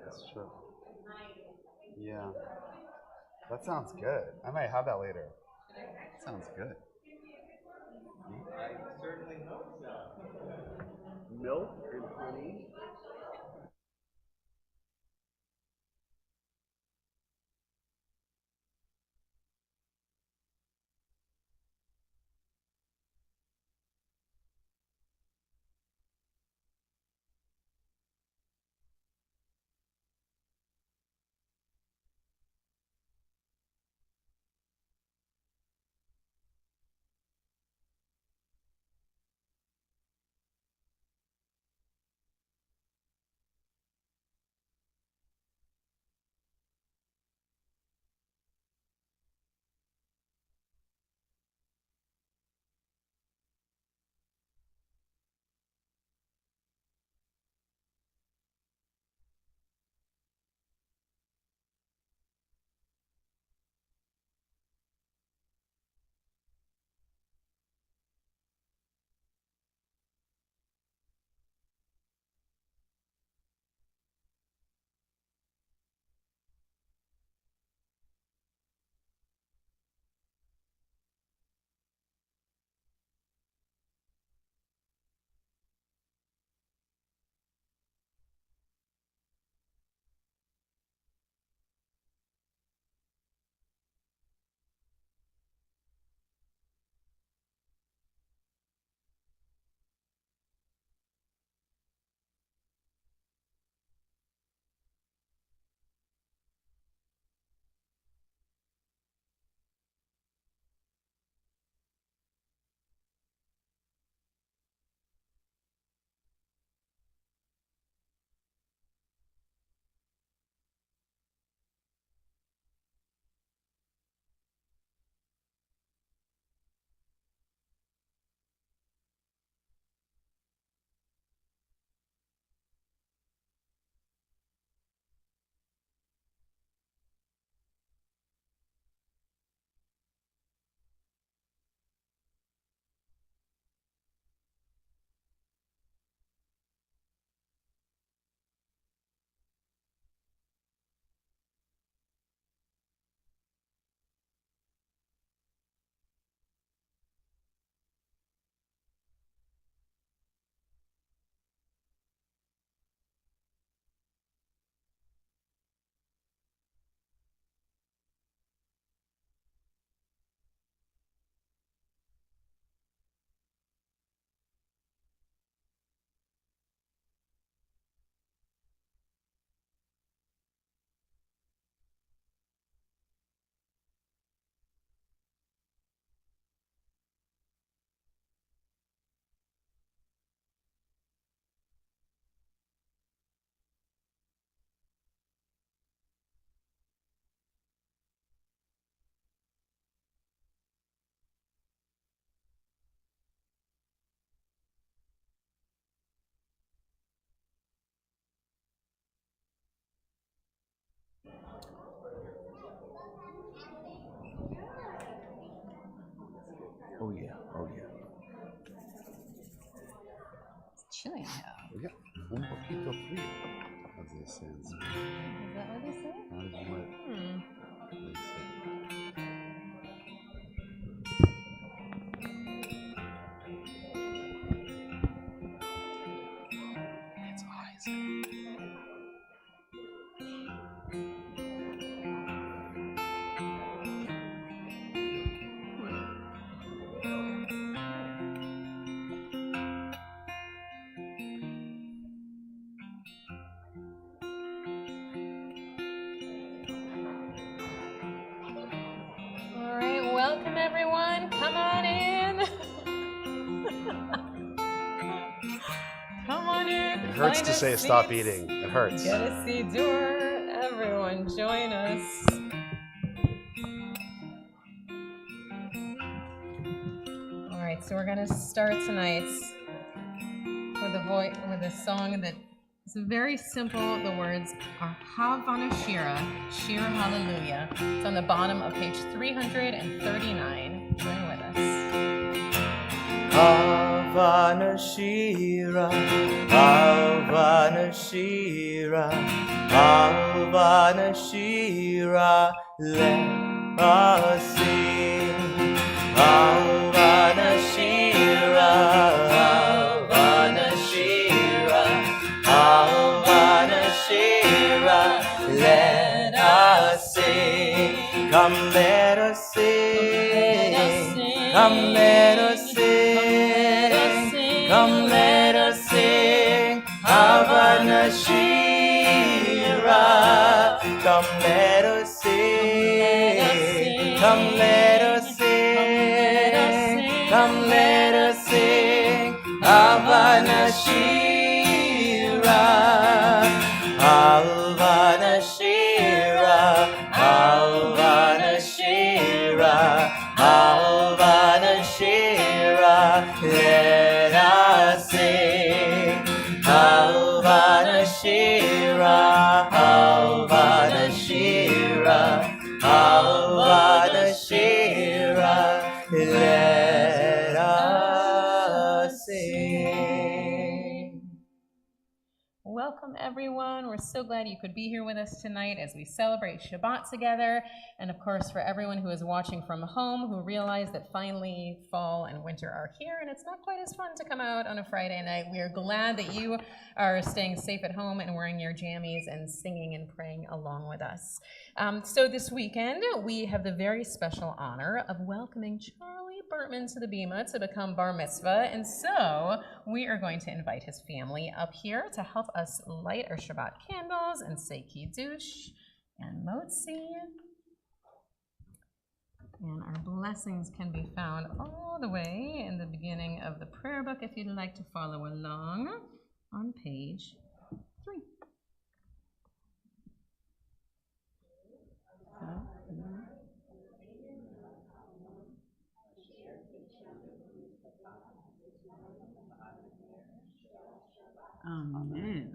That's true. Yeah. That sounds good. I might have that later. That sounds good. I certainly hope so. Milk and honey. Oh yeah. Oh yeah. It's chilly now. Yeah. Un poquito frío, as they say in Spanish. Is that what they say? Sounds like they say. It's Isaac. All right, welcome everyone. Come on in. Come on in. It hurts Find to us say stop seats. eating. It hurts. Get a seat door. Everyone, join us. All right, so we're gonna start tonight with a song that is very simple. The words are Havana Shira, Shira Hallelujah. It's on the bottom of page 339. Join with us. Havana Shira, Havana Shira, Havana Shira, let us sing. Havana Shira, Havana Shira, Havana Shira, let us sing. Come let us sing, come let us sing, come let us sing. Havana Shira, come let us sing, come let us sing, come let us sing. Havana Shira, Havana Shira, Havana Shira, Havana Shira, let us sing. Havana Shira, Havana Shira, Havana Shira, let us sing. Welcome, everyone. We're so glad you could be here with us tonight as we celebrate Shabbat together. And of course, for everyone who is watching from home who realize that finally fall and winter are here and it's not quite as fun to come out on a Friday night, we are glad that you are staying safe at home and wearing your jammies and singing and praying along with us. So this weekend, we have the very special honor of welcoming Charlie Bertman to the Bima to become bar mitzvah. And so we are going to invite his family up here to help us light our Shabbat candles and say Kiddush and Motzi. And our blessings can be found all the way in the beginning of the prayer book if you'd like to follow along on page 3. Amen.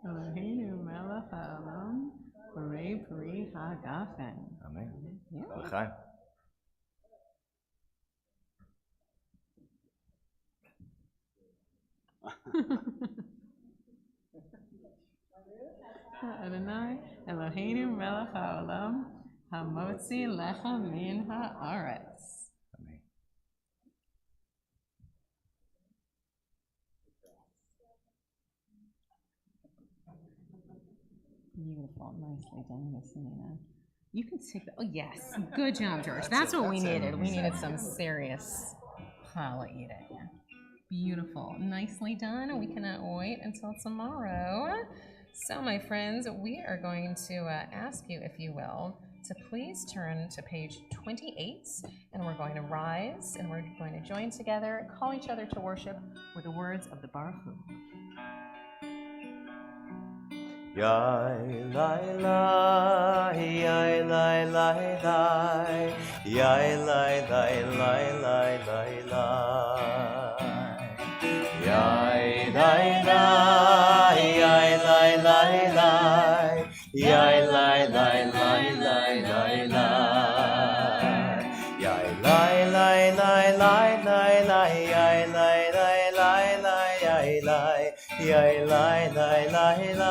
Eloheinu melech haolam, borei peri hagafen. Amen. Yeah. Okay. Adonai, Eloheinu melech haolam, hamotzi lecha min haaretz. Amen. Beautiful, nicely done, Miss Nina. You can take that. Oh, yes. Good job, George. That's what we needed. We needed some serious challah eating. Beautiful. Nicely done. We cannot wait until tomorrow. So, my friends, we are going to ask you, if you will, to please turn to page 28, and we're going to rise, and we're going to join together and call each other to worship with the words of the Baruch Hu. Yai lai lai, yai lai lai lai, yai lai lai lai lai lai lai. Yai lai lai, yai lai lai lai, yai lai lai lai lai lai lai. Yai lai lai lai lai lai lai, yai lai lai lai lai, yai lai. Yai lai lai lai lai,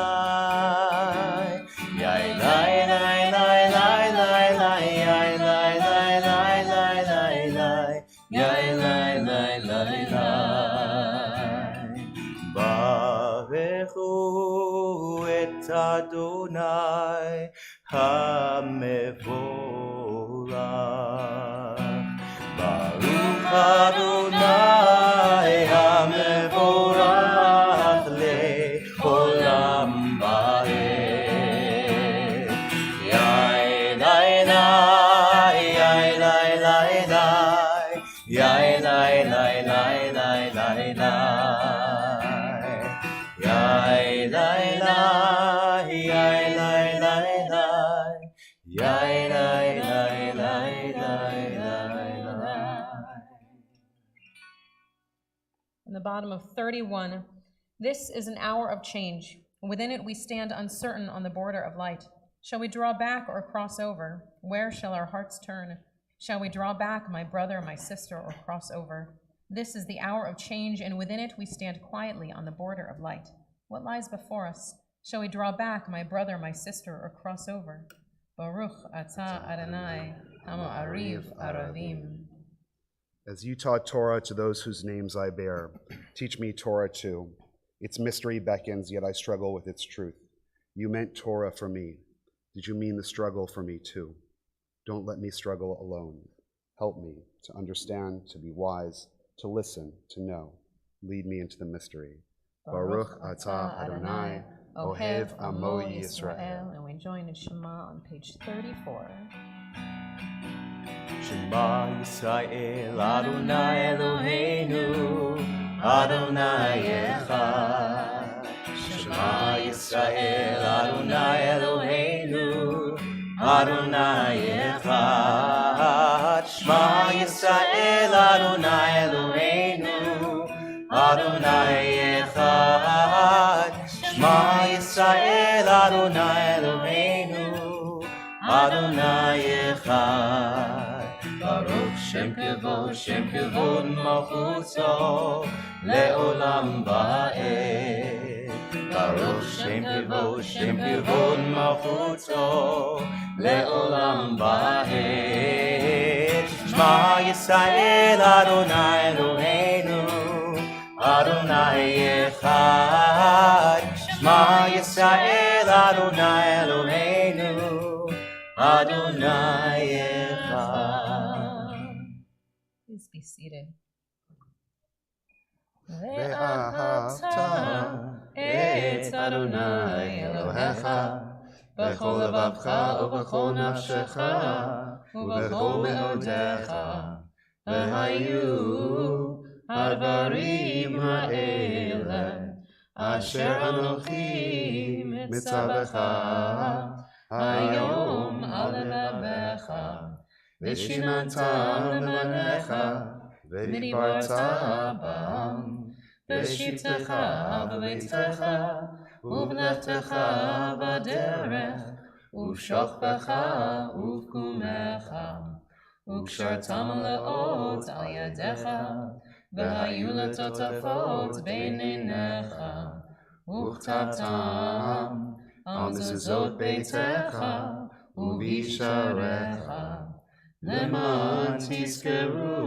yai lai lai lai lai lai lai, yai lai lai lai lai lai lai, yai lai lai lai lai. Barechu et Adonai hamevorach, Baruch Adonai hamevorach. Olam bae, yai lai lai, yai lai lai lai, yai lai lai lai lai lai lai, yai lai lai, yai lai lai lai, yai lai lai lai lai lai. In the bottom of 31. This is an hour of change. Within it we stand uncertain on the border of light. Shall we draw back or cross over? Where shall our hearts turn? Shall we draw back, my brother, my sister, or cross over? This is the hour of change, and within it we stand quietly on the border of light. What lies before us? Shall we draw back, my brother, my sister, or cross over? Baruch atah Adonai, ha'ma'ariv aravim. As you taught Torah to those whose names I bear, teach me Torah too. Its mystery beckons, yet I struggle with its truth. You meant Torah for me. Did you mean the struggle for me too? Don't let me struggle alone. Help me to understand, to be wise, to listen, to know. Lead me into the mystery. Baruch atah Adonai, Ohev Amo Yisrael. And we join in Shema on page 34. Shema Yisrael, Adonai Eloheinu, Adonai Echad. Shema Yisrael, Adonai Eloheinu, Adonai Echad. Shema Yisrael, Adonai Eloheinu, Adonai Echad. Shema Yisrael, Adonai Eloheinu, Adonai Echad. Baruch Shem Kevod Malchuto, Le'olam Va'ed. Baruch Shem Kevod Malchuto, Le'olam Va'ed. Shema Yisrael, Adonai Eloheinu, Adonai Echad. Shema Yisrael, Adonai Eloheinu, Adonai Echad. Please be seated. Ve'ahavta et Adonai Elohecha b'chol levavcha u'b'chol nafshecha u'b'chol me'odecha v'hayu hadvarim ha'ele asher anochi mitzavecha hayom al levavecha v'shinantam levanecha v'dibarta bam v'shivtecha v'beitecha uv'lechtecha b'derech uv'shokbecha uv'kumecha uv'kshartam le'ot al yadecha v'hayu letotafot b'neinecha uv'chtavtam al mezuzot beitecha uv'isharecha leman tizkeru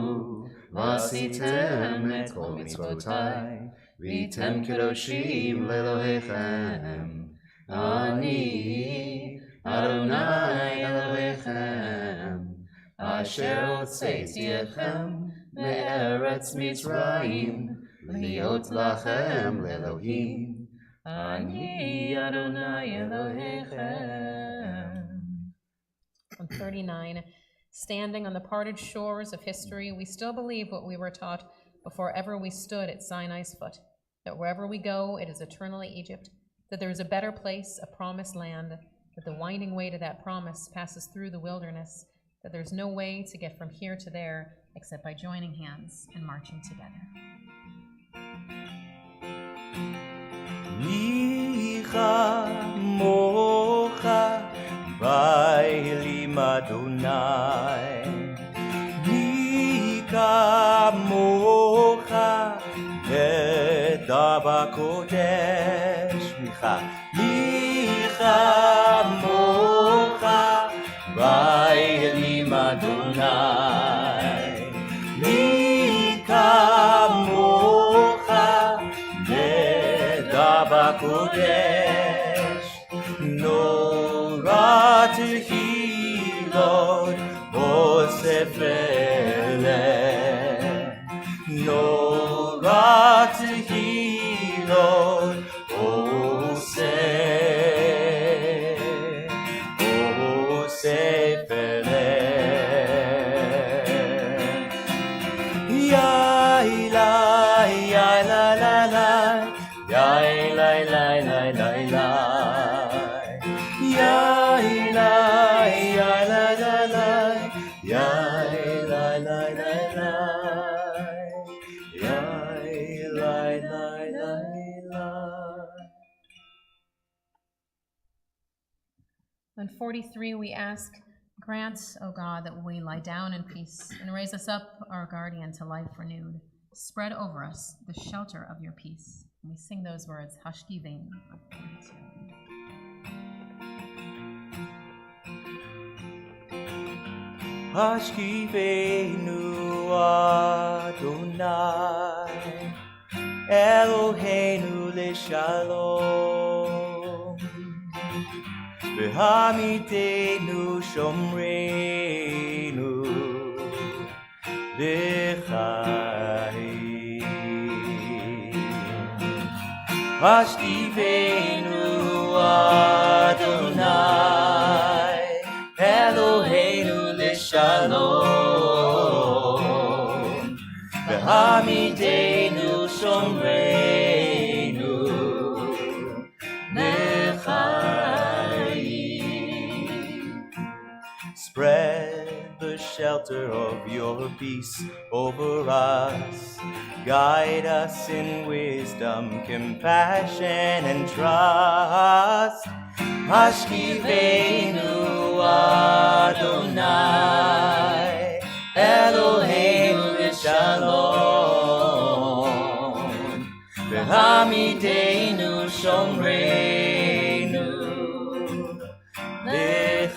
v'asitem et kol mitzvotai v'tem kedoshim le'Elohechem ani Adonai Elohechem asher hotzeiti etchem me'eretz Mitzrayim liot lachem le'Elohim ani Adonai Elohechem. On 39, standing on the parted shores of history, we still believe what we were taught before ever we stood at Sinai's foot, that wherever we go, it is eternally Egypt, that there is a better place, a promised land, that the winding way to that promise passes through the wilderness, that there's no way to get from here to there except by joining hands and marching together. Micha mocha vaylim Adonai, Mika mocha vedava kodesh. Micha mocha vaylim Adonai, Mika mocha vedava kodesh. Nora tehilot osefele, Nora tehilot osefele. Yai la yai la la la, yai la la la la la. Yai la yai la la la, yai la la la la, yai la la la la. On 43, we ask, Grant, O God, that we lie down in peace and raise us up, our guardian, to life renewed. Spread over us the shelter of your peace. And we sing those words, Hashkivein, of 42. Hashkiveinu Adonai, Eloheinu leshalom, v'hamidenu shomreinu l'chaim. Hashkiveinu Adonai, Eloheinu Shalom, v'hamidenu shomreinu l'chaim. Spread the shelter of your peace over us. Guide us in wisdom, compassion, and trust. Hashkiveinu Adonai, Eloheinu Shalom, v'hamidenu shomreinu l'chaim.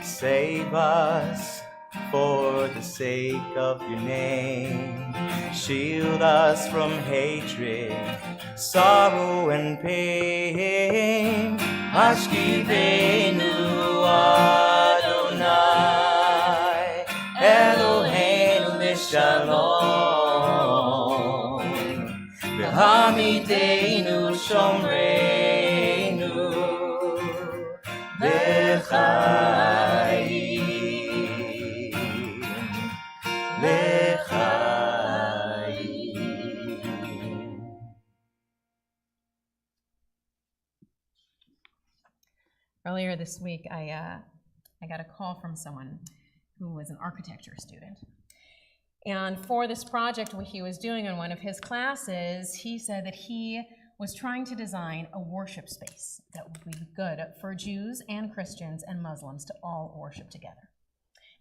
Save us for the sake of your name. Shield us from hatred, sorrow and pain. Hashkiveinu Adonai, Eloheinu leshalom, v'hamidenu shomreinu l'chaim. Earlier this week, I got a call from someone who was an architecture student. And for this project he was doing in one of his classes, he said that he was trying to design a worship space that would be good for Jews and Christians and Muslims to all worship together.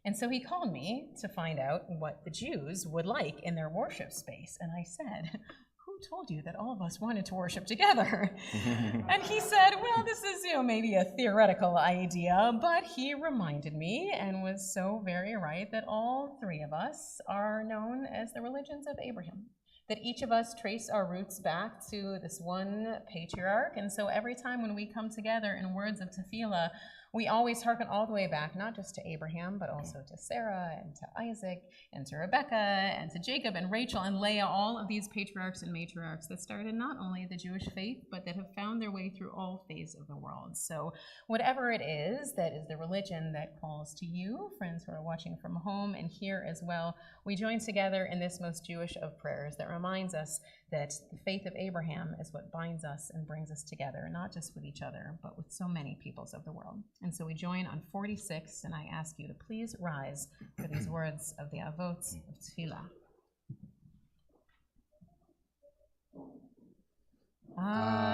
And so he called me to find out what the Jews would like in their worship space. And I said, who told you that all of us wanted to worship together? And he said, well, this is maybe a theoretical idea, but he reminded me, and was so very right, that all three of us are known as the religions of Abraham, that each of us trace our roots back to this one patriarch. And so every time when we come together in words of tefillah, we always hearken all the way back, not just to Abraham, but also to Sarah and to Isaac and to Rebecca and to Jacob and Rachel and Leah, all of these patriarchs and matriarchs that started not only the Jewish faith, but that have found their way through all phases of the world. So whatever it is that is the religion that calls to you, friends who are watching from home and here as well, we join together in this most Jewish of prayers that reminds us that the faith of Abraham is what binds us and brings us together, not just with each other, but with so many peoples of the world. And so we join on 46, and I ask you to please rise for these words of the Avot of Tefillah.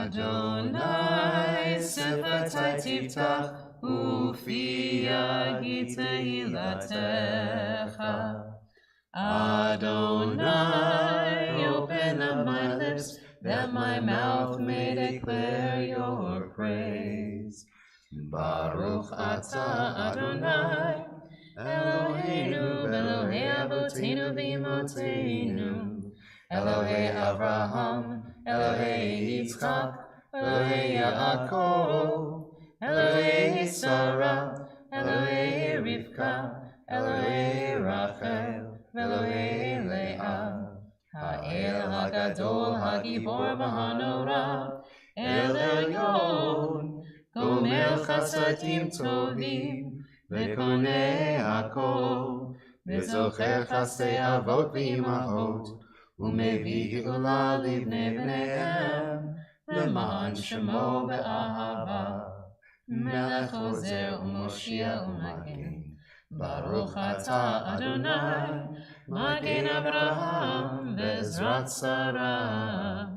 Adonai sefatai tiftach ufi yagid tehilatecha. Adonai, open up my lips, that my mouth may declare your praise. Baruch atah Adonai, Eloheinu v'Elohei avoteinu v'imotzeinu, Elohei Avraham, Elohei Yitzchak, Elohei Yaakov, Elohei Sarah, Elohei Rivka, Elohei Rachel, Elohei Leah, Ha'el HaGadol HaGibor v'Hanora, El Elyon, Gomer Chasadim Tovim, V'Konei Hakol, V'Zocher Chasdei Avot v'Imahot, U'Mevi Geula Livnei Bneihem, L'Ma'an Shemo Be'ahava, Melech Ozer U'Moshia U'Magen. Baruch atah Adonai, Magen Abraham ve'ezrat Sarah.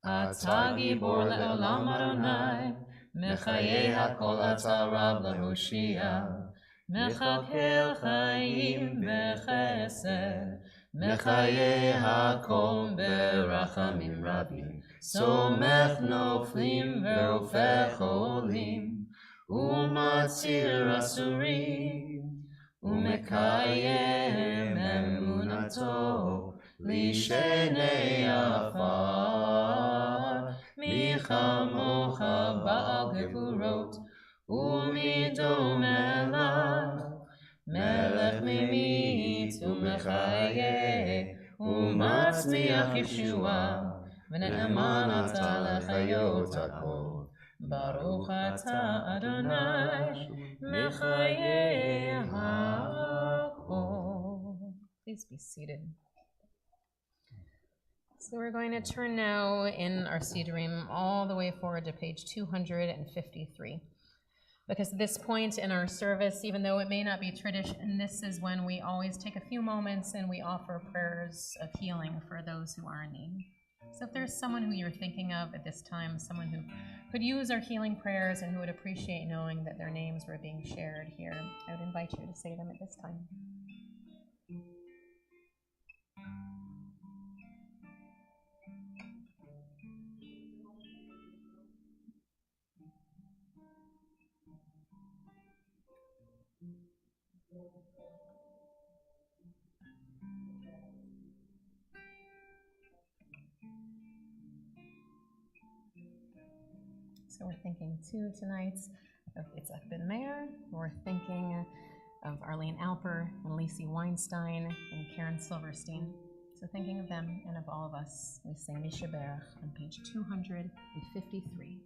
Atah Gibor le'olam Adonai, מחיי הכל אתה רב להושיע, מחכה חיים בחסד, מחיי הכל ברחמים רבים, סומך נופלים ורופא חולים, ומציר אסורים, ומקיים אמונתו לשני עפר. מי כמוך בעל גבורות ומי דומה לך, מלך ממית ומחיה ומצמיח ישועה, ונאמן אתה לחיות הכל. ברוך אתה אדוני מחיי הכל. Please be seated. So we're going to turn now in our Siddurim all the way forward to page 253. Because at this point in our service, even though it may not be tradition, this is when we always take a few moments and we offer prayers of healing for those who are in need. So if there's someone who you're thinking of at this time, someone who could use our healing prayers and who would appreciate knowing that their names were being shared here, I would invite you to say them at this time. So we're thinking too tonight of Itzhak Ben Meir. We're thinking of Arlene Alper and Lacey Weinstein and Karen Silverstein. So thinking of them and of all of us, we sing Mishaberach on page 253.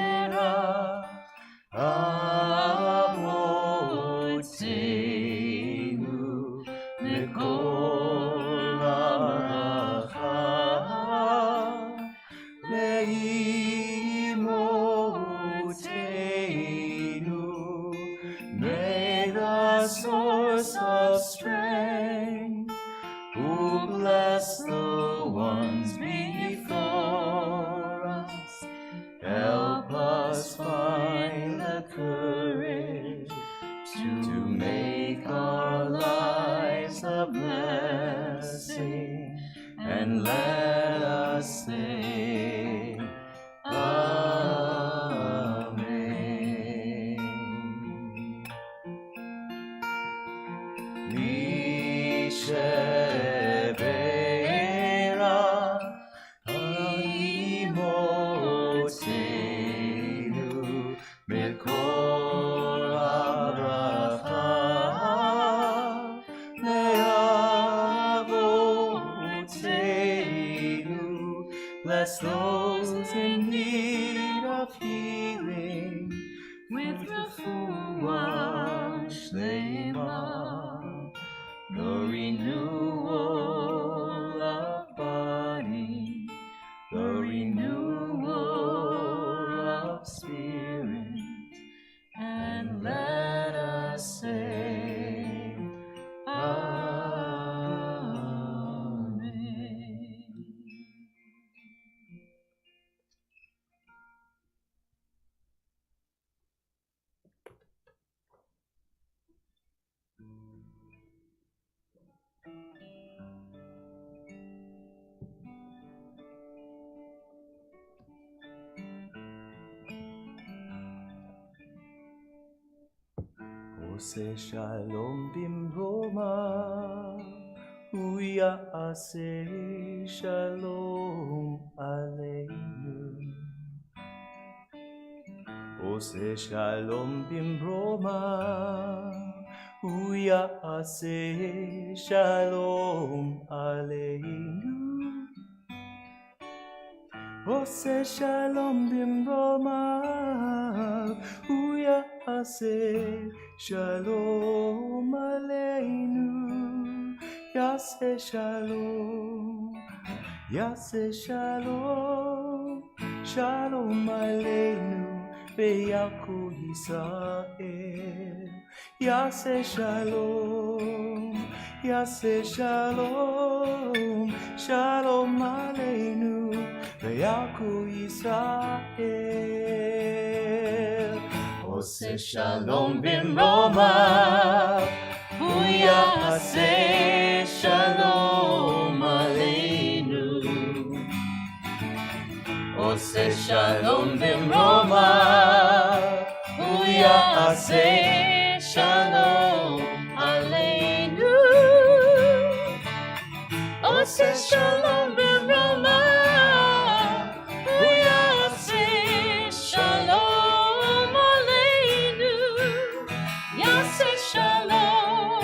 Mishaberach Avotenu Mikol Haracha Leimotenu. May the source of strength who bless the ones before us, help us find the courage to make our lives a blessing, and let us say Amen. Mishaberach Imotenu Mikol Haracha Leavotenu. Bless those in need of healing with refuah shlema, the renewal of body, the renewal of spirit, and let us say Amen. עושה שלום במרומה, הוא יעשה שלום עלינו. עושה שלום במרומה, הוא יעשה שלום עלינו. עושה שלום במרומה, הוא יעשה שלום עלינו. יעשה שלום, יעשה שלום, שלום עלינו ויעקב ישראל. יעשה שלום, Yaseh Shalom, Shalom Aleinu, Ve'yaku Yisrael. Oseh Shalom Bimroma, Hu Yaseh Shalom Aleinu. Oseh Shalom Bimroma, Hu Yaseh Shalom Aleinu. Oseh Shalom Bimroma, Hu Yaseh Shalom Aleinu. Yaseh Shalom,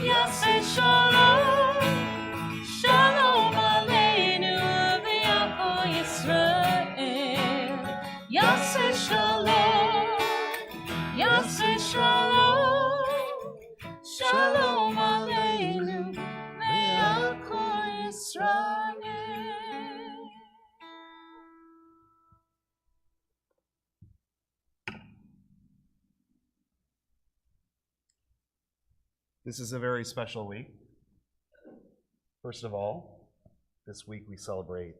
Yaseh Shalom, Shalom Aleinu v'yako Yisrael. Yaseh Shalom, Yaseh Shalom, Shalom Aleinu v'yako Yisrael. This is a very special week. First of all, this week we celebrate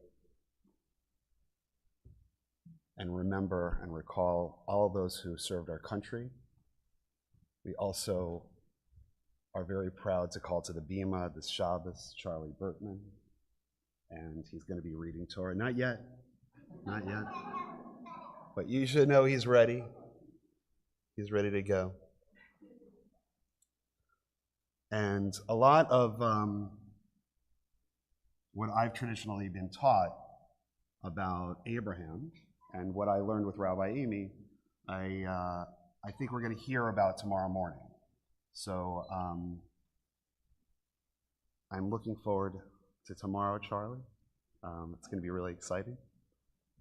and remember and recall all those who served our country. We also are very proud to call to the Bima this Shabbos, Charlie Bertman, and he's going to be reading Torah. Not yet, not yet. But you should know he's ready. He's ready to go. And a lot of what I've traditionally been taught about Abraham and what I learned with Rabbi Amy, I think we're going to hear about tomorrow morning. So I'm looking forward to tomorrow, Charlie. It's going to be really exciting,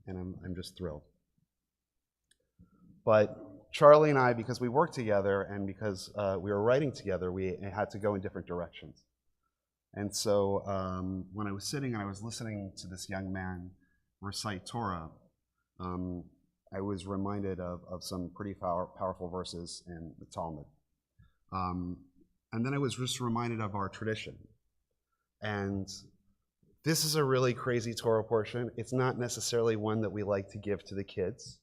and I'm just thrilled. But Charlie and I, because we worked together and because we were writing together, we had to go in different directions. And so when I was sitting and I was listening to this young man recite Torah, I was reminded of some pretty powerful verses in the Talmud. And then I was just reminded of our tradition. And this is a really crazy Torah portion. It's not necessarily one that we like to give to the kids.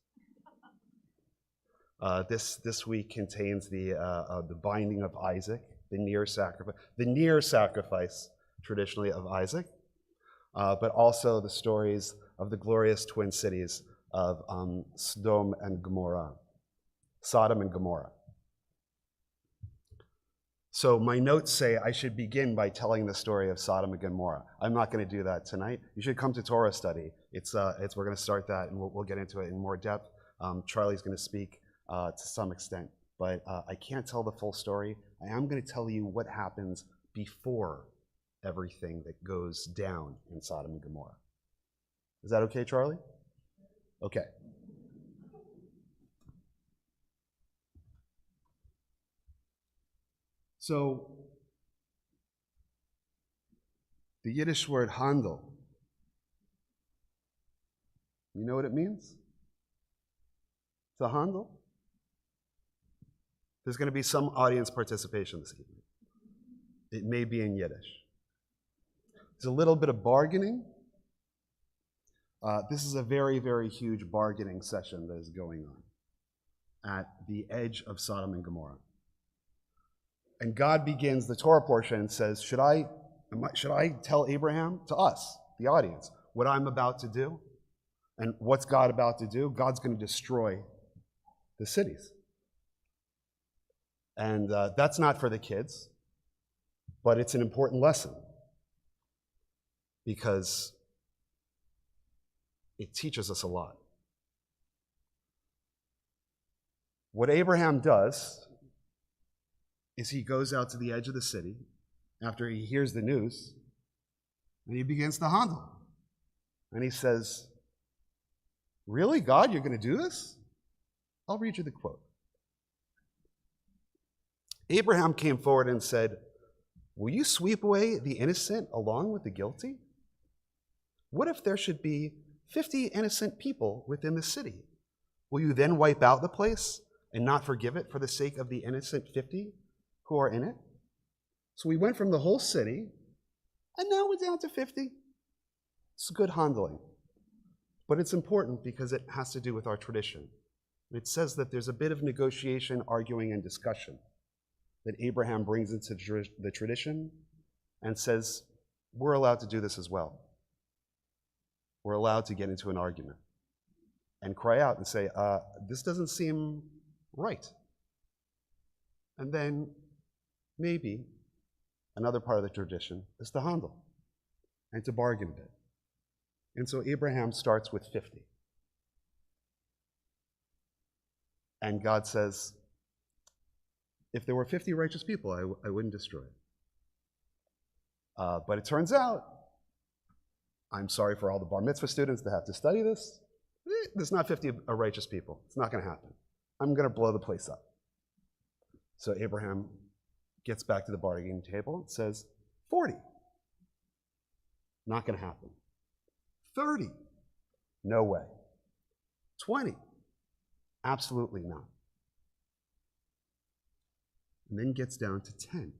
This week contains the binding of Isaac, the near sacrifice traditionally of Isaac, but also the stories of the glorious twin cities of Sodom and Gomorrah. So my notes say I should begin by telling the story of Sodom and Gomorrah. I'm not going to do that tonight. You should come to Torah study. We're going to start that, and we'll get into it in more depth. Charlie's going to speak to some extent, but I can't tell the full story. I am going to tell you what happens before everything that goes down in Sodom and Gomorrah. Is that okay, Charlie? Okay. So, the Yiddish word handel, you know what it means? It's a handel. There's going to be some audience participation this evening. It may be in Yiddish. There's a little bit of bargaining. This is a very, very huge bargaining session that is going on at the edge of Sodom and Gomorrah. And God begins the Torah portion and says, should I tell Abraham, to us, the audience, what I'm about to do? And what's God about to do? God's going to destroy the cities. And that's not for the kids, but it's an important lesson because it teaches us a lot. What Abraham does is he goes out to the edge of the city after he hears the news, and he begins to handle. And he says, really, God, you're going to do this? I'll read you the quote. Abraham came forward and said, will you sweep away the innocent along with the guilty? What if there should be 50 innocent people within the city? Will you then wipe out the place and not forgive it for the sake of the innocent 50 who are in it? So we went from the whole city, and now we're down to 50. It's good handling. But it's important because it has to do with our tradition. It says that there's a bit of negotiation, arguing, and discussion that Abraham brings into the tradition and says, we're allowed to do this as well. We're allowed to get into an argument and cry out and say, this doesn't seem right. And then maybe another part of the tradition is to handle and to bargain a bit. And so Abraham starts with 50. And God says, if there were 50 righteous people, I wouldn't destroy it. But it turns out, I'm sorry for all the bar mitzvah students that have to study this, there's not 50 righteous people. It's not going to happen. I'm going to blow the place up. So Abraham gets back to the bargaining table and says, 40. Not going to happen. 30. No way. 20. Absolutely not. And then gets down to 10.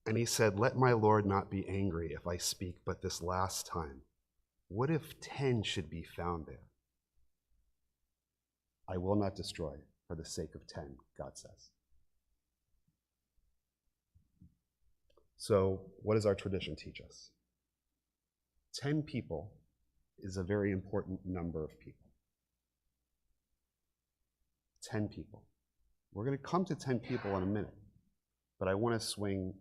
And he said, let my Lord not be angry if I speak but this last time. What if 10 should be found there? I will not destroy for the sake of 10, God says. So what does our tradition teach us? 10 people is a very important number of people. 10 people. We're going to come to 10 people in a minute, but I want to swing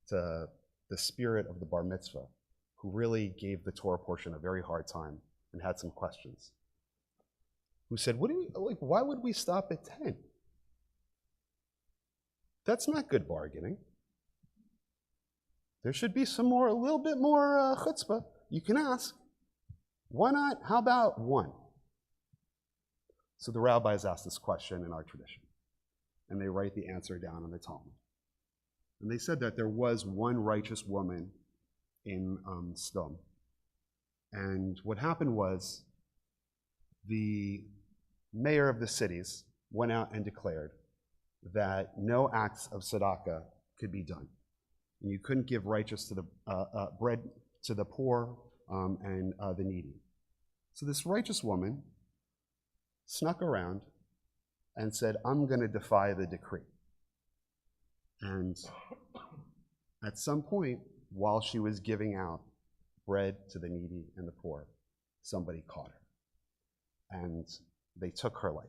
to the spirit of the bar mitzvah, who really gave the Torah portion a very hard time and had some questions. Who said, why would we stop at 10? That's not good bargaining. There should be a little bit more chutzpah. You can ask, why not? How about 1? So the rabbis asked this question in our tradition, and they write the answer down in the Talmud. And they said that there was one righteous woman in Sdom. And what happened was the mayor of the cities went out and declared that no acts of tzedakah could be done. And you couldn't give righteous to the bread to the poor and the needy. So this righteous woman snuck around and said, I'm going to defy the decree. And at some point, while she was giving out bread to the needy and the poor, somebody caught her. And they took her life.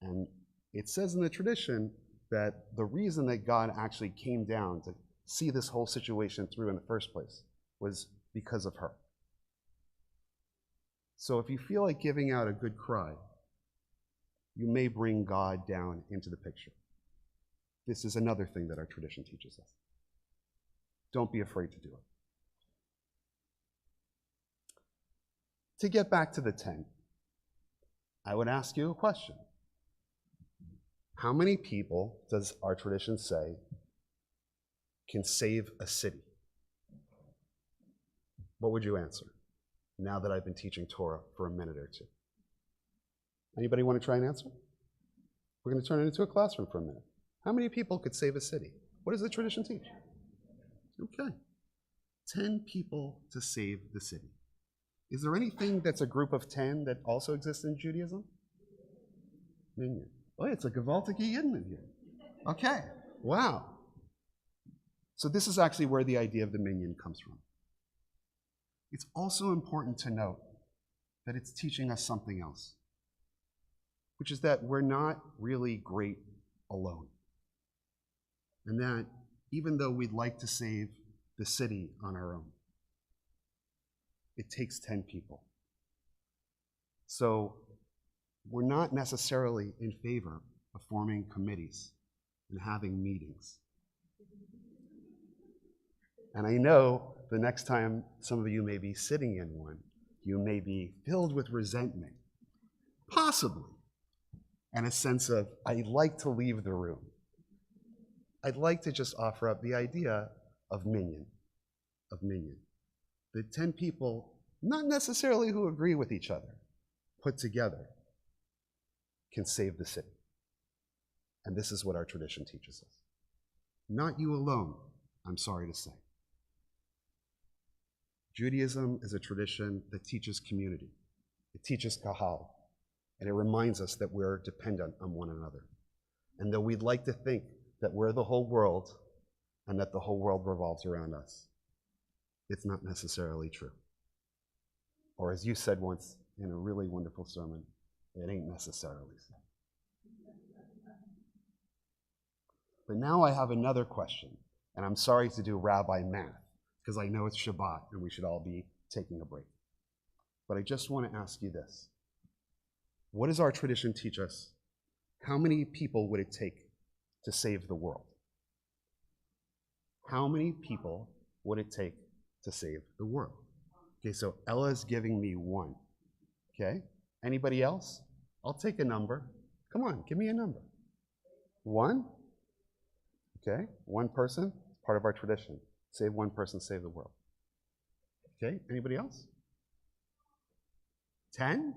And it says in the tradition that the reason that God actually came down to see this whole situation through in the first place was because of her. So if you feel like giving out a good cry, you may bring God down into the picture. This is another thing that our tradition teaches us. Don't be afraid to do it. To get back to the 10, I would ask you a question. How many people does our tradition say can save a city? What would you answer now that I've been teaching Torah for a minute or two? Anybody want to try and answer? We're going to turn it into a classroom for a minute. How many people could save a city? What does the tradition teach? Okay. 10 people to save the city. Is there anything that's a group of 10 that also exists in Judaism? Minyan. Oh, it's a gewaltige Yidden in here. Okay. Wow. So this is actually where the idea of the minyan comes from. It's also important to note that it's teaching us something else, which is that we're not really great alone. And that even though we'd like to save the city on our own, it takes 10 people. So we're not necessarily in favor of forming committees and having meetings. And I know the next time some of you may be sitting in one, you may be filled with resentment, possibly, and a sense of, I'd like to leave the room. I'd like to just offer up the idea of minyan. The 10 people, not necessarily who agree with each other, put together can save the city. And this is what our tradition teaches us. Not you alone, I'm sorry to say. Judaism is a tradition that teaches community. It teaches kahal, and it reminds us that we're dependent on one another. And though we'd like to think that we're the whole world and that the whole world revolves around us, it's not necessarily true. Or as you said once in a really wonderful sermon, it ain't necessarily so. But now I have another question, and I'm sorry to do rabbi math, because I know it's Shabbat and we should all be taking a break. But I just want to ask you this. What does our tradition teach us? How many people would it take to save the world? How many people would it take to save the world? Okay, so Ella's giving me 1. Okay, anybody else? I'll take a number. Come on, give me a number. 1? Okay, 1 person, part of our tradition. Save 1 person, save the world. Okay, anybody else? 10?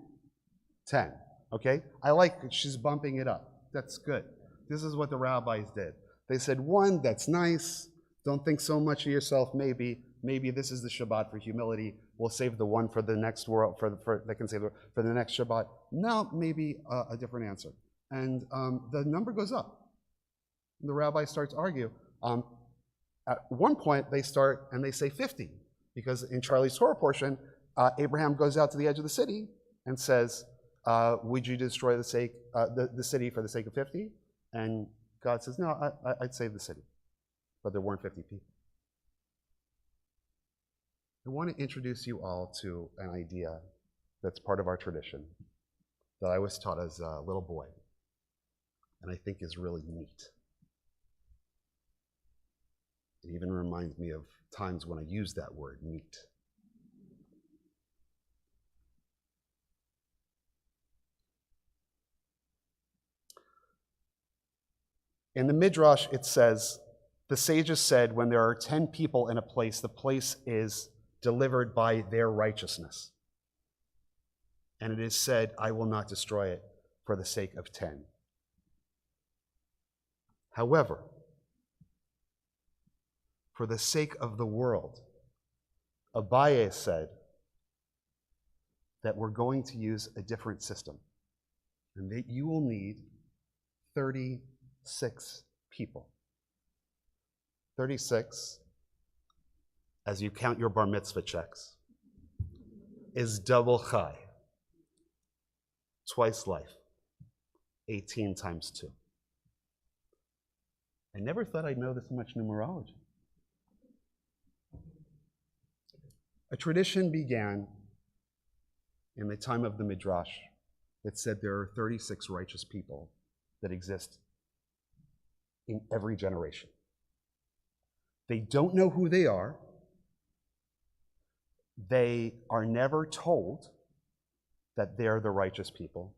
10, okay? I like that she's bumping it up. That's good. This is what the rabbis did. They said, 1, that's nice. Don't think so much of yourself, maybe. Maybe this is the Shabbat for humility. We'll save the 1 for the next world, that can save for the next Shabbat. No, maybe a different answer. And the number goes up. The rabbi starts to argue. At one point, they start and they say 50, because in Charlie's Torah portion, Abraham goes out to the edge of the city and says, would you destroy the city for the sake of 50? And God says, no, I'd save the city. But there weren't 50 people. I want to introduce you all to an idea that's part of our tradition that I was taught as a little boy, and I think is really neat. It even reminds me of times when I use that word, neat. In the Midrash, it says, the sages said, when there are 10 people in a place, the place is delivered by their righteousness. And it is said, I will not destroy it for the sake of 10. However, for the sake of the world, Abaye said that we're going to use a different system, and that you will need 36 people. 36, as you count your bar mitzvah checks, is double chai, twice life, 18 times 2. I never thought I'd know this much numerology. A tradition began in the time of the Midrash that said there are 36 righteous people that exist in every generation. They don't know who they are. They are never told that they're the righteous people.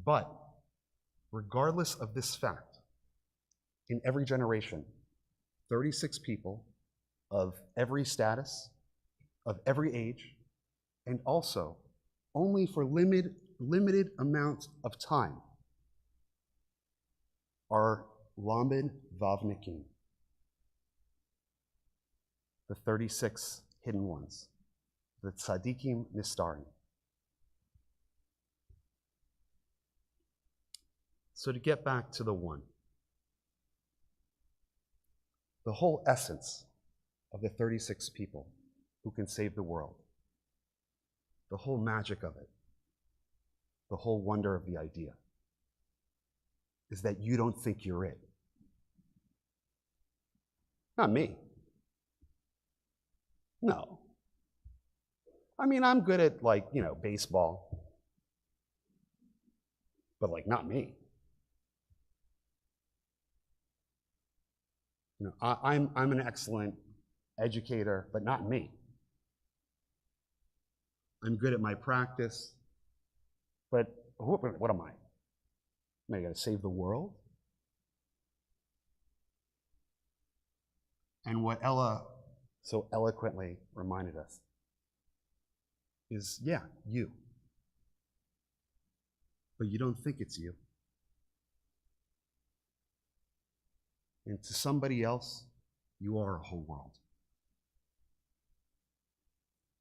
But regardless of this fact, in every generation, 36 people of every status, of every age, and also only for limited amounts of time are Lamed Vavnikim, the 36 hidden ones, the Tzadikim Nistarim. So to get back to the 1, the whole essence of the 36 people who can save the world, the whole magic of it, the whole wonder of the idea, is that you don't think you're it. Not me. No. I mean, I'm good at, baseball, but, not me. I'm an excellent educator, but not me. I'm good at my practice, but what am I? Am I going to save the world? And what Ella so eloquently reminded us is, yeah, you. but you don't think it's you. And to somebody else, you are a whole world.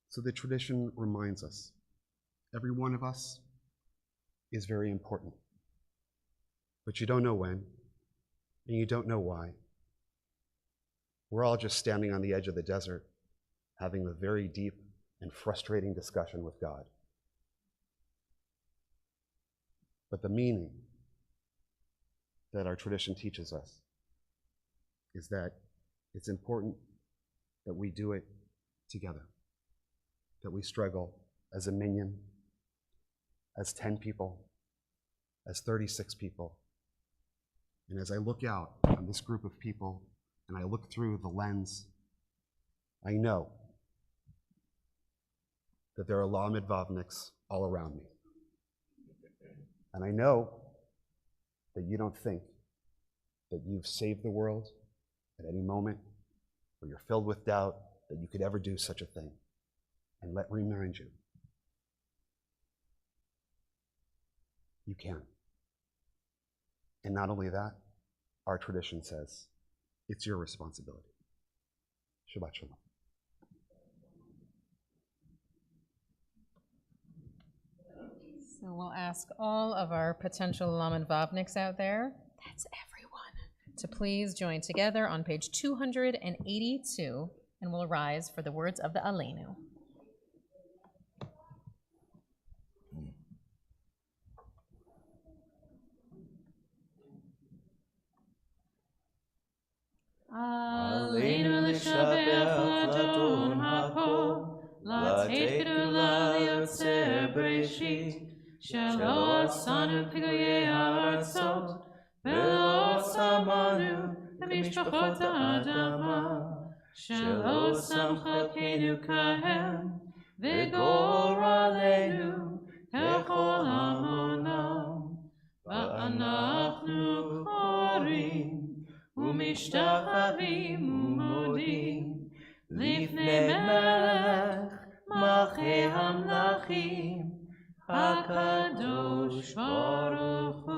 So the tradition reminds us, every one of us is very important. But you don't know when, and you don't know why. We're all just standing on the edge of the desert, having a very deep and frustrating discussion with God. But the meaning that our tradition teaches us is that it's important that we do it together, that we struggle as a minyan, as 10 people, as 36 people. And as I look out on this group of people and I look through the lens, I know that there are Lamed Vavniks all around me. And I know that you don't think that you've saved the world at any moment, or you're filled with doubt that you could ever do such a thing. And let me remind you, you can. And not only that, our tradition says it's your responsibility. Shabbat shalom. So we'll ask all of our potential Lamed Vavniks out there, that's everyone, to please join together on page 282, and we'll rise for the words of the Aleinu. Aleinu l'shabach ladon hakol, לתת גדולה ליוצר בראשית, שלא עשנו פגעי הארצות, ולא שמנו במשפחות האדמה, שלא שם חלקנו כהם, וגורלנו ככל העולם. ואנחנו קוראים ומשתחווים ומודים לפני מלך מלכי המלכים הקדוש ברוך הוא.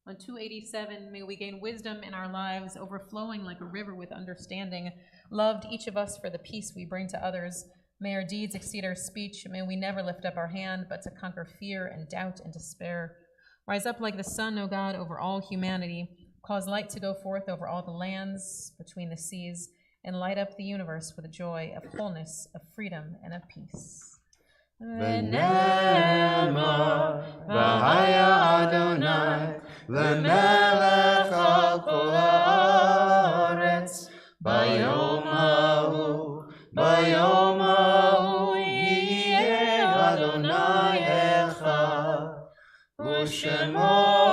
On 287, may we gain wisdom in our lives, overflowing like a river with understanding, loved each of us for the peace we bring to others. May our deeds exceed our speech. May we never lift up our hand, but to conquer fear and doubt and despair. Rise up like the sun, O God, over all humanity. Cause light to go forth over all the lands between the seas, and light up the universe with the joy of wholeness, of freedom, and of peace. ונאמר והיה אדוני למלך על כל הארץ ביום ההוא יהיה אדוני אחד ושמו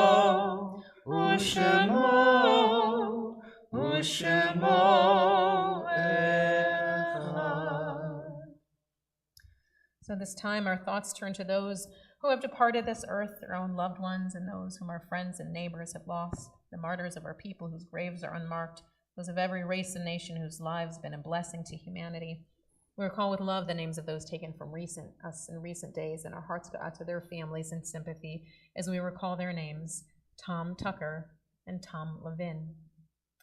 So this time our thoughts turn to those who have departed this earth, their own loved ones, and those whom our friends and neighbors have lost, the martyrs of our people whose graves are unmarked, those of every race and nation whose lives have been a blessing to humanity. We recall with love the names of those taken from us in recent days, and our hearts go out to their families in sympathy as we recall their names, Tom Tucker and Tom Levin.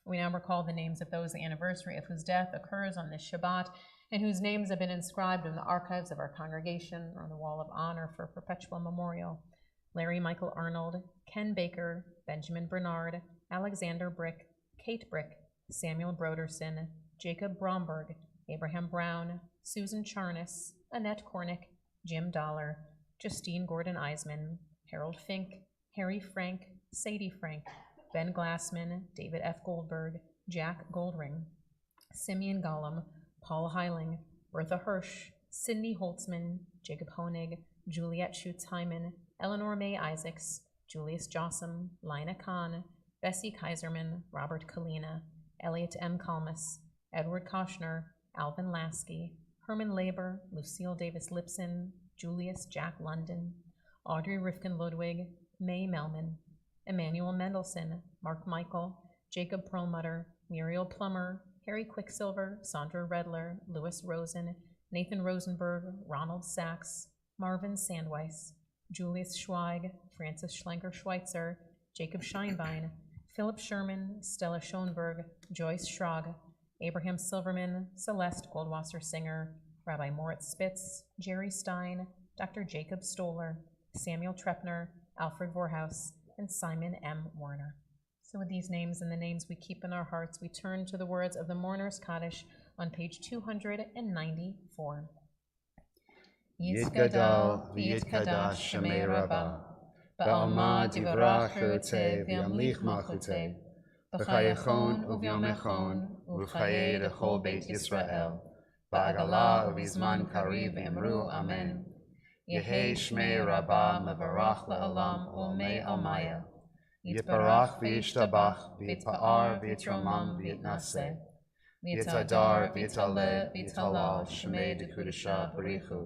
We now recall the names of those the anniversary of whose death occurs on this Shabbat, and whose names have been inscribed in the archives of our congregation or on the wall of honor for perpetual memorial. Larry Michael Arnold, Ken Baker, Benjamin Bernard, Alexander Brick, Kate Brick, Samuel Broderson, Jacob Bromberg, Abraham Brown, Susan Charnas, Annette Cornick, Jim Dollar, Justine Gordon Eisman, Harold Fink, Harry Frank, Sadie Frank, Ben Glassman, David F. Goldberg, Jack Goldring, Simeon Gollum, Paul Heiling, Bertha Hirsch, Cindy Holtzman, Jacob Honig, Juliet Schutz-Hyman, Eleanor May Isaacs, Julius Jossam, Lina Kahn, Bessie Kaiserman, Robert Kalina, Elliot M. Kalmus, Edward Koshner, Alvin Lasky, Herman Laber, Lucille Davis Lipson, Julius Jack London, Audrey Rifkin Ludwig, May Melman, Emmanuel Mendelson, Mark Michael, Jacob Perlmutter, Muriel Plummer, Harry Quicksilver, Sandra Redler, Louis Rosen, Nathan Rosenberg, Ronald Sachs, Marvin Sandweiss, Julius Schweig, Francis Schlenker-Schweitzer, Jacob Scheinbein, Philip Sherman, Stella Schoenberg, Joyce Schrag, Abraham Silverman, Celeste Goldwasser-Singer, Rabbi Moritz Spitz, Jerry Stein, Dr. Jacob Stoller, Samuel Trepner, Alfred Vorhaus, and Simon M. Warner. So with these names and the names we keep in our hearts, we turn to the words of the Mourner's Kaddish on page 294. Yitgadal v'yitkadash Shemei Rabbah, ba'alma divrach chirutei v'yamlich malchutei, b'chayechon uvyomechon uv'chayei lechol Beit Yisrael, ba'agala uv'izman kariv v'emru amen. Yehei Shmei Rabbah mevarach la'olam ulmei almaya, yitbarach v'yishtabach v'yitpa'ar v'yitromam v'yitnaseh, v'yitadar v'yitaleh v'yitalal Shmei dekudesha b'richu,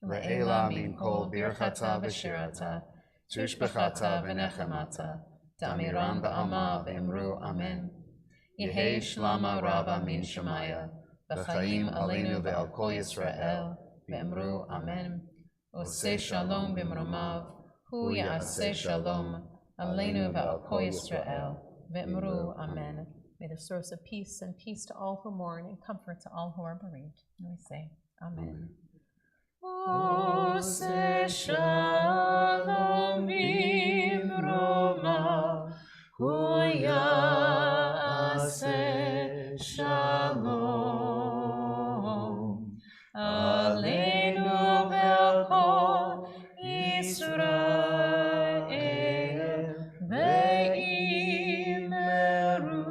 Le'ela min kol birchata v'shirata, tushbechata v'nechemata, ta'miran ba'alma v'emru amen. Yehei shlama rabba min shemaya, v'chaim aleinu ve'al kol Yisrael, v'emru amen. Oseh shalom b'mromav, hu ya'aseh shalom, aleinu ve'al kol Yisrael, v'emru amen. May the source of peace and peace to all who mourn and comfort to all who are bereaved. And we say, amen. Oseh shalom b'mromav, hu ya'aseh shalom, aleinu ve'al kol Yisrael, ve'immeru.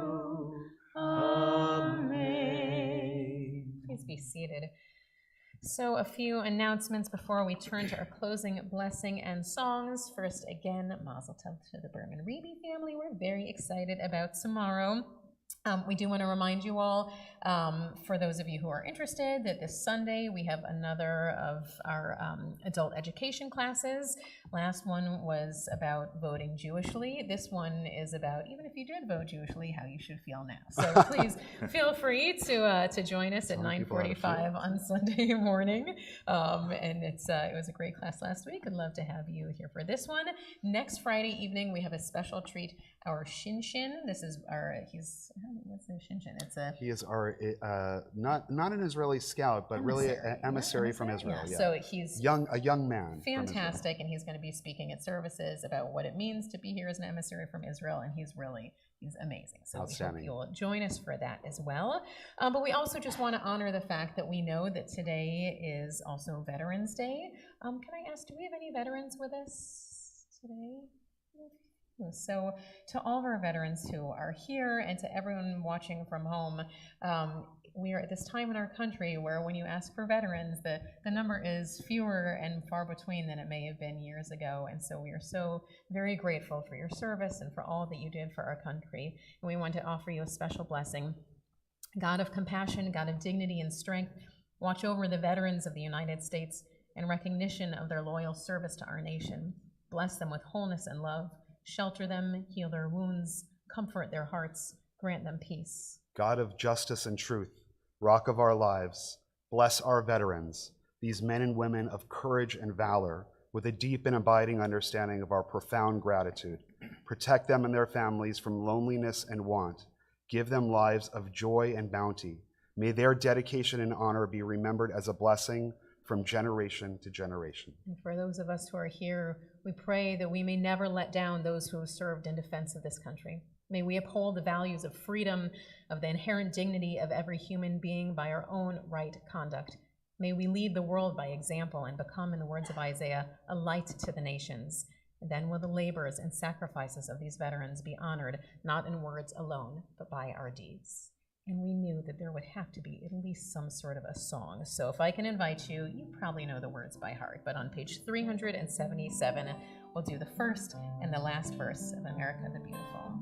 Amen. Please be seated. So a few announcements before we turn to our closing blessing and songs. First, again, Mazel Tov to the Berman Reeby family. We're very excited about tomorrow. We do want to remind you all, for those of you who are interested, that this Sunday we have another of our adult education classes. Last one was about voting Jewishly. This one is about, even if you did vote Jewishly, how you should feel now. So please feel free to join us at 9:45 on Sunday morning. And it was a great class last week. I'd love to have you here for this one. Next Friday evening, we have a special treat, our Shinshin. This is our, what's the Shinshin? He is our, not an Israeli scout, but really an emissary from Israel. Yeah. So he's a young man. Fantastic, and he's going to be speaking at services about what it means to be here as an emissary from Israel, and he's amazing. So we hope you'll join us for that as well. But we also just want to honor the fact that we know that today is also Veterans Day. Can I ask, do we have any veterans with us today? So to all of our veterans who are here and to everyone watching from home, we are at this time in our country where when you ask for veterans, the number is fewer and far between than it may have been years ago. And so we are so very grateful for your service and for all that you did for our country. And we want to offer you a special blessing. God of compassion, God of dignity and strength, watch over the veterans of the United States in recognition of their loyal service to our nation. Bless them with wholeness and love. Shelter them, heal their wounds, comfort their hearts, grant them peace. God of justice and truth, rock of our lives, bless our veterans, these men and women of courage and valor, with a deep and abiding understanding of our profound gratitude. Protect them and their families from loneliness and want. Give them lives of joy and bounty. May their dedication and honor be remembered as a blessing from generation to generation. And for those of us who are here, we pray that we may never let down those who have served in defense of this country. May we uphold the values of freedom, of the inherent dignity of every human being by our own right conduct. May we lead the world by example and become, in the words of Isaiah, a light to the nations. And then will the labors and sacrifices of these veterans be honored, not in words alone, but by our deeds. And we knew that there would have to be at least some sort of a song. So if I can invite you, you probably know the words by heart, but on page 377, we'll do the first and the last verse of America the Beautiful.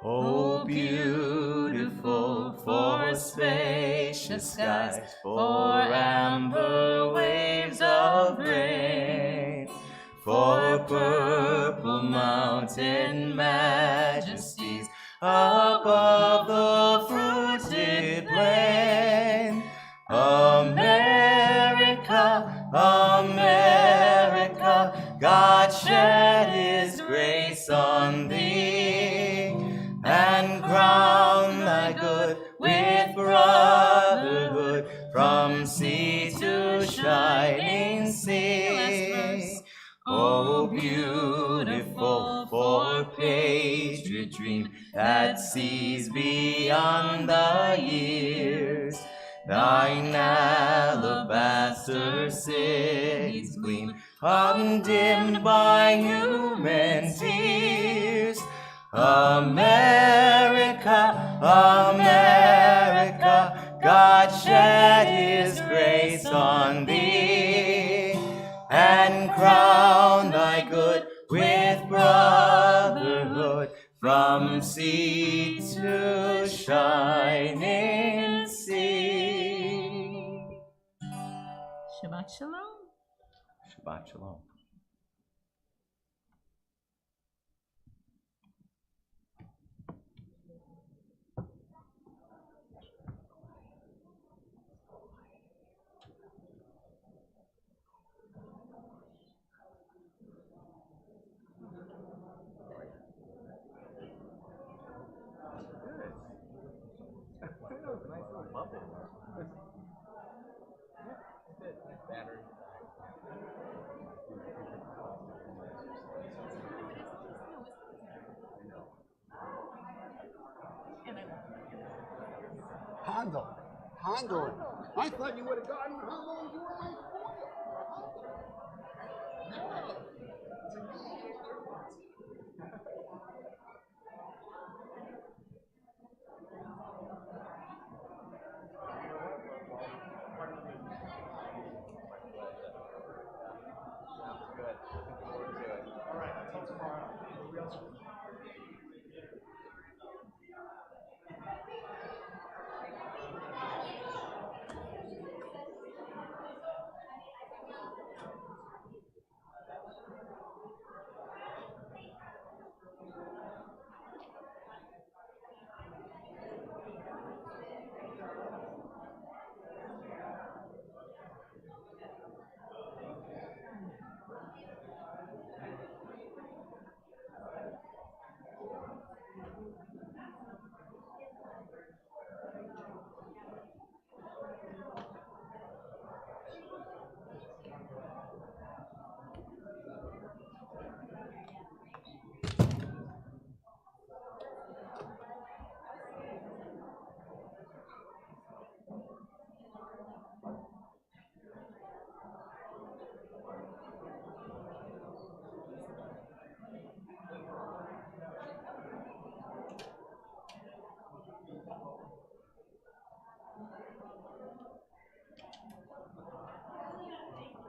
Oh, beautiful for spacious skies, for amber waves of rain, for purple mountain majesties above the fruited plain. America, America. shed his grace on thee, and crown thy good with brotherhood from sea to shining sea. Oh, beautiful for patriot dream that sees beyond the years. Thine alabaster cities gleam, undimmed by human tears. America, America, God shed his grace on thee, and crown thy good with brotherhood from sea to shining sea. Shabbat shalom. Shabbat shalom. Hondo. I thought you would have gotten Hondo. You were my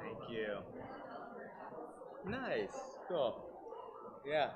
Thank you. Nice. Cool. Yeah.